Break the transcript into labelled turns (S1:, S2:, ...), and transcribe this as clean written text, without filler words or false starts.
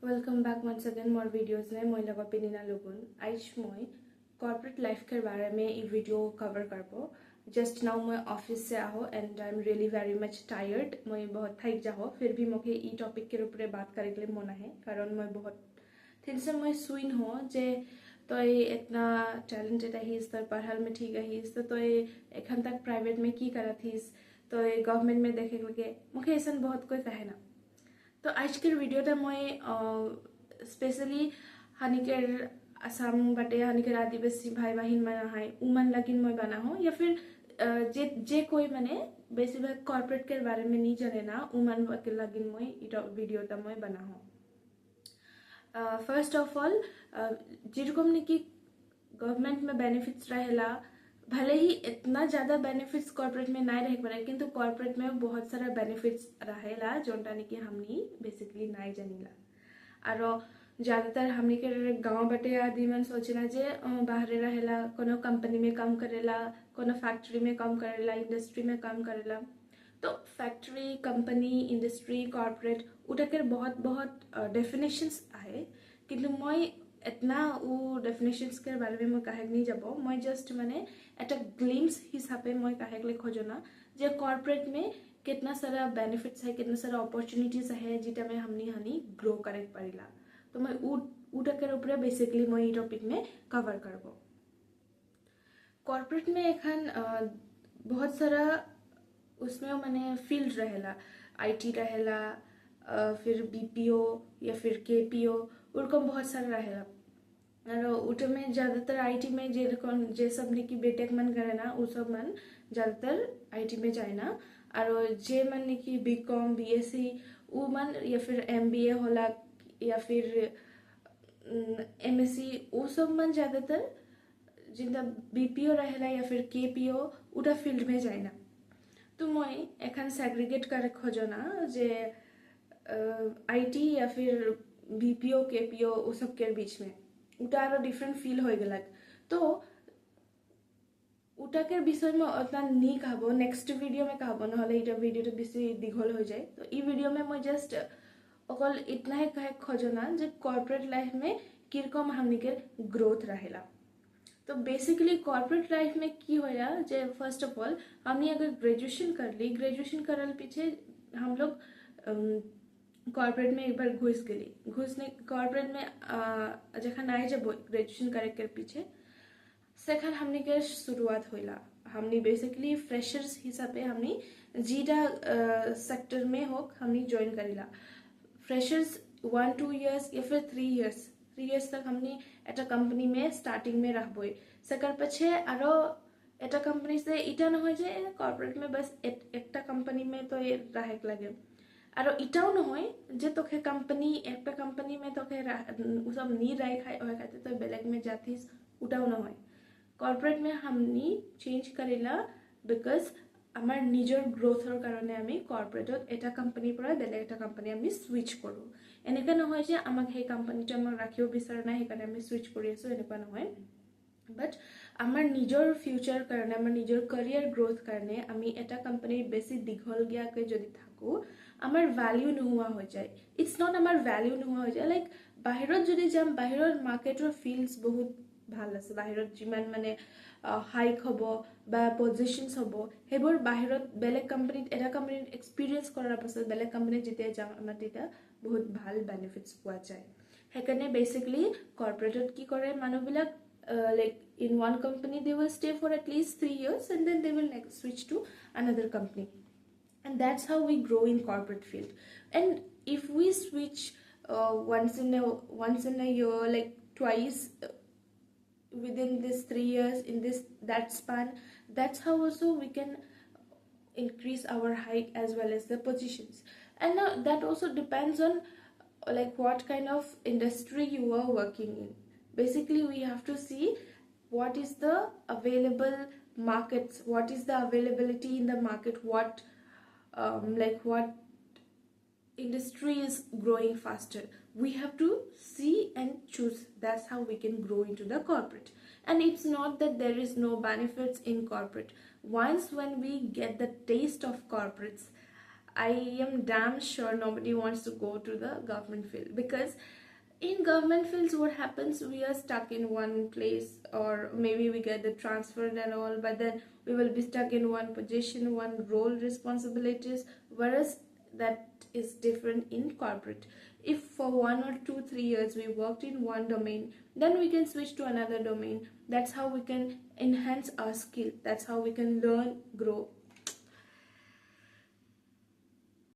S1: Welcome back once again more videos ने मैं लगा पेनिना लोगन आज मैं कॉर्पोरेट लाइफ के बारे में ये वीडियो कवर करबो। जस्ट नाउ मैं ऑफिस से आहो and I am really very much tired. मैं बहुत थक जाहो फिर भी मुझे ये टॉपिक के ऊपर बात करे के लिए मन है कारण मैं बहुत दिन से मैं सुइन हो जे तो इतना टैलेंटेड आहिस तो पढ़ाल में ठीक आहिस तो एखन तक प्राइवेट में की करा थीस तो गवर्नमेंट में देखे लगे मुझे ऐसा बहुत कोई कहे ना। तो आज के वीडियोटा मैं स्पेशली हानिकर आसाम बाटे हानिकर आदिवासी भाई बहन मन है उमन लगिन मैं बना हो या फिर जे कोई माने बेसिभाग कॉर्पोरेट के बारे में नहीं जाने ना उमन के लगिन मैं वीडियोटा मैं बना हो। फर्स्ट ऑफ ऑल जेरकम निकी गवर्नमेंट में बेनिफिट्स रहेला भले ही इतना ज़्यादा बेनिफिट्स कॉर्पोरेट में नहीं रह पाए किंतु कॉर्पोरेट में बहुत सारा बेनिफिट्स रहेला जोनटा कि हमनी बेसिकली नहीं जानीला। और ज़्यादातर हमनी के गाँव बटे आदमी मन सोचेला जे बाहर रहेला कोनो कंपनी में काम करेला कोनो फैक्ट्री में काम करेला इंडस्ट्री में काम करेला। तो फैक्ट्री कंपनी इंडस्ट्री कॉर्पोरेट उठकर बहुत बहुत डेफिनेशंस है किंतु मैं इतना वो डेफिनेशंस के बारे में मैं कहे नहीं जाबो मैं जस्ट माने एटा ग्लिम्स हिसाबे मैं कहे के खोजना जे कॉर्पोरेट में कितना सारा बेनिफिट्स है कितना सारा अपॉर्चुनिटीज है जिटा में हमनी हनी ग्रो करे पारिला। तो मैं उटकर ऊपर बेसिकली मैं टॉपिक में कवर करबो। कॉर्पोरेट में एखन बहुत सारा उसमें माने फील्ड रहेला आईटी रहेला फिर बीपीओ या फिर केपीओ उनकम बहुत सारा रहेला और उटे में ज़्यादातर आईटी में जे सब ने कि बेटेक मन करे ना वो सब मन ज़्यादातर आईटी में जाए ना और जे मन ने कि बीकॉम बीएससी वो मन या फिर एमबीए होला या फिर एमएससी वो सब मन ज़्यादातर जिनका बीपीओ रहेला या फिर केपीओ उटा फील्ड में जाए ना। तो मैं एखन सेग्रीगेट कर खोजना जे आईटी या फिर बीपीओ केपीओ वो सब के बीच में उटा डिफरेंट फील हो गलक। तो उटा के विषय में उतना नहीं कहबो नेक्स्ट वीडियो में कहबो ना वीडियो तो बेसी दीघल हो जाए। तो ये वीडियो में मैं जस्ट अकल इतना ही कहे खोजना जे कॉर्पोरेट लाइफ में किरकम हमनी के ग्रोथ रहेला। तो बेसिकली कॉर्पोरेट लाइफ में की होया जे फर्स्ट ऑफ ऑल हमने अगर ग्रेजुएशन कर ली ग्रेजुएशन करल पीछे हम लोग कॉर्पोरेट में एक बार घुसने कॉर्पोरेट में जखन आए जब ग्रेजुएशन करे के पीछे सेखन हमने के शुरुआत होला हमने बेसिकली फ्रेशर्स हिसाबे हमने जीटा सेक्टर में हो हमने ज्वाइन करेला। फ्रेशर्स 1-2 इयर्स या फिर 3 इयर्स तक हमने एटा कंपनी में स्टार्टिंग में रहबो सकर पछे आरो एटा कंपनी से इटा न हो जाए कॉर्पोरेट में बस एकटा कंपनी में तो ये रहे लगे और इटाও নহয় जे तोखे कंपनी एक कंपनी में तोखे उ सब नहीं रहे खाते तो बेलेग में जातीस उटाও নহয়। कॉर्पोरेट में हमनी चेंज करेला बिकज आमार निजर ग्रोथर कारणे आमी कॉर्पोरेटत एटा कंपनी পৰা बेलेग एटा कंपनी आमी स्विच करूँ এনেকা নহয় যে আমাক সেই कंपनीটো আমাক ৰাখিব বিচৰা নাই সেইকাৰণে আমি স্विच কৰি আছো এনেকুৱা নহয় বাট আমাৰ নিজৰ ফিউচাৰ কাৰণে আমাৰ নিজৰ ক্যাৰিয়াৰ গ্ৰোথ কাৰণে আমি এটা कंपनी বেছি দীঘল গিয়াকৈ যদি থাকো আমার ভ্যালু নোহোৱা হৈ যায়। ইটস নট আমার ভ্যালু নোহোৱা হৈ যায় লাইক বাহিৰত যদি যাম বাহিৰৰ মাৰ্কেটৰ ফিল্ডস বহুত ভাল আছে বাহিৰত যিমান মানে হাইক হ'ব বা পজিশনস হ'ব হেবোৰ বাহিৰত বেলেগ কোম্পানীত এটা কোম্পানীত এক্সপেৰিয়েন্স কৰাৰ পাছত বেলেগ কোম্পানীত যেতিয়া যাম আমাৰ তেতিয়া বহুত ভাল বেনিফিটস পোৱা যায়। সেইকাৰণে বেসিক্যালি কর্পোরেটত কি কৰে মানুহবিলাক like in one company they will stay for at least 3 years and then they will next switch to another company and that's how we grow in corporate field. And if we switch once in a year like twice within this 3 years in that span that's how also we can increase our hike as well as the positions. And now that also depends on like what kind of industry you are working in. Basically we have to see what is the available markets, what is the availability in the market, what like what industry is growing faster. We have to see and choose. That's how we can grow into the corporate. And it's not that there is no benefits in corporate. Once when we get the taste of corporates I am damn sure nobody wants to go to the government field, because in government fields what happens, we are stuck in one place, or maybe we get the transfer and all, but then we will be stuck in one position, one role, responsibilities, whereas that is different in corporate. If for 1 or 2 3 years we worked in one domain, then we can switch to another domain. That's how we can enhance our skill, that's how we can learn, grow.